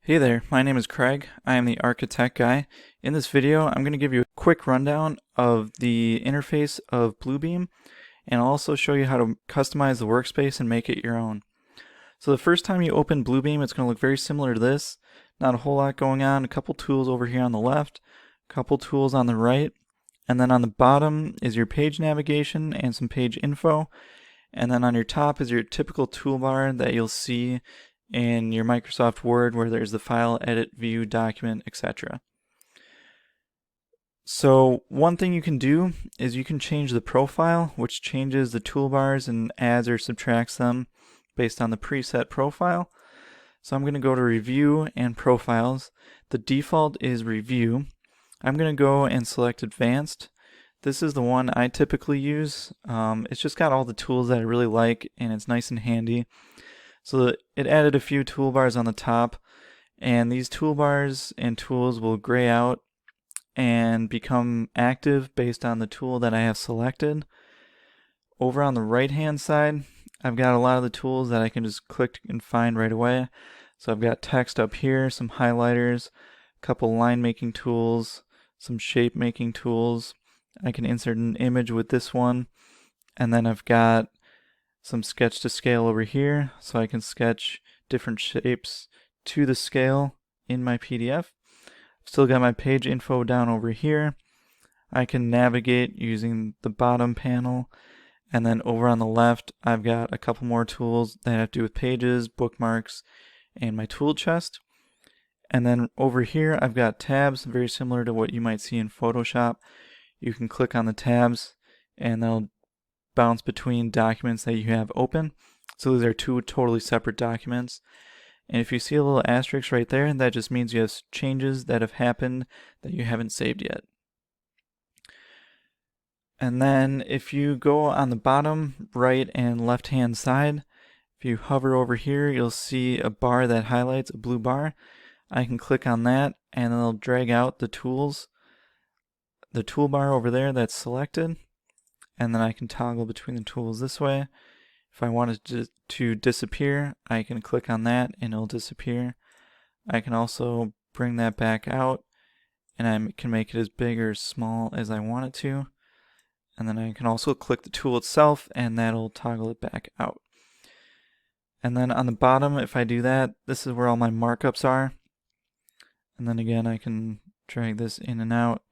Hey there, my name is Craig. I am the Archi-Tech guy. In this video, I'm going to give you a quick rundown of the interface of Bluebeam, and I'll also show you how to customize the workspace and make it your own. So the first time you open Bluebeam, it's going to look very similar to this. Not a whole lot going on. A couple tools over here on the left, a couple tools on the right, and then on the bottom is your page navigation and some page info. And then on your top is your typical toolbar that you'll see in your Microsoft Word, where there's the file, edit, view, document, etc. So one thing you can do is you can change the profile, which changes the toolbars and adds or subtracts them based on the preset profile. So I'm going to go to Review and Profiles. The default is Review. I'm going to go and select Advanced. This is the one I typically use. It's just got all the tools that I really like, and it's nice and handy. So it added a few toolbars on the top, and these toolbars and tools will gray out and become active based on the tool that I have selected. Over on the right hand side, I've got a lot of the tools that I can just click and find right away. So I've got text up here, some highlighters, a couple line making tools, some shape making tools. I can insert an image with this one, and then I've got some sketch to scale over here, so I can sketch different shapes to the scale in my PDF. Still got my page info down over here. I can navigate using the bottom panel, and then over on the left I've got a couple more tools that have to do with pages, bookmarks, and my tool chest. And then over here I've got tabs, very similar to what you might see in Photoshop. You can click on the tabs and they'll bounce between documents that you have open. So these are two totally separate documents. And if you see a little asterisk right there, that just means you have changes that have happened that you haven't saved yet. And then if you go on the bottom right and left hand side, if you hover over here, you'll see a bar that highlights, a blue bar. I can click on that and it'll drag out the tools, the toolbar over there that's selected. And then I can toggle between the tools this way. If I wanted to disappear, I can click on that and it'll disappear. I can also bring that back out, and I can make it as big or as small as I want it to. And then I can also click the tool itself and that'll toggle it back out. And then on the bottom, if I do that, this is where all my markups are. And then again, I can drag this in and out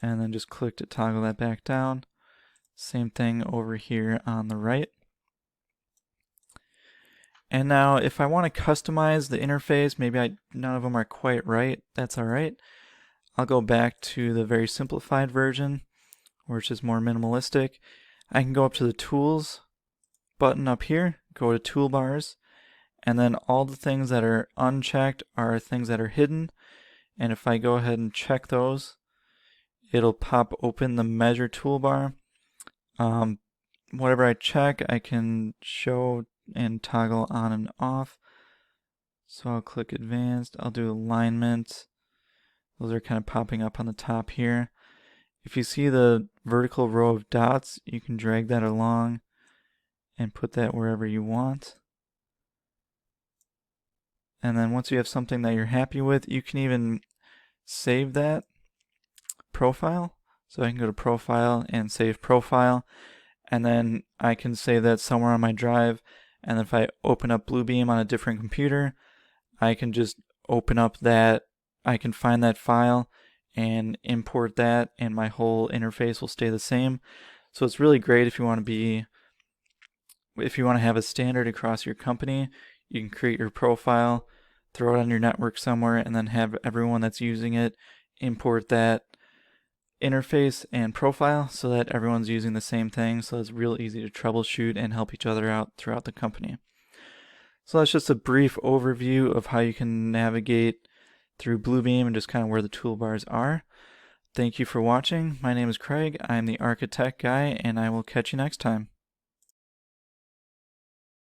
and then just click to toggle that back down. Same thing over here on the right. And now if I want to customize the interface, maybe none of them are quite right, that's alright. I'll go back to the very simplified version, which is more minimalistic. I can go up to the Tools button up here, go to Toolbars, and then all the things that are unchecked are things that are hidden. And if I go ahead and check those, it'll pop open the Measure toolbar. Whatever I check, I can show and toggle on and off. So I'll click Advanced, I'll do Alignment. Those are kind of popping up on the top here. If you see the vertical row of dots, you can drag that along and put that wherever you want. And then once you have something that you're happy with, you can even save that profile. So I can go to Profile and Save Profile, and then I can save that somewhere on my drive, and if I open up Bluebeam on a different computer, I can just open up that, I can find that file and import that, and my whole interface will stay the same. So it's really great if you want to have a standard across your company. You can create your profile, throw it on your network somewhere, and then have everyone that's using it import that interface and profile so that everyone's using the same thing, so it's real easy to troubleshoot and help each other out throughout the company. So that's just a brief overview of how you can navigate through Bluebeam and just kind of where the toolbars are. Thank you for watching. My name is Craig. I'm the Archi-Tech guy, and I will catch you next time.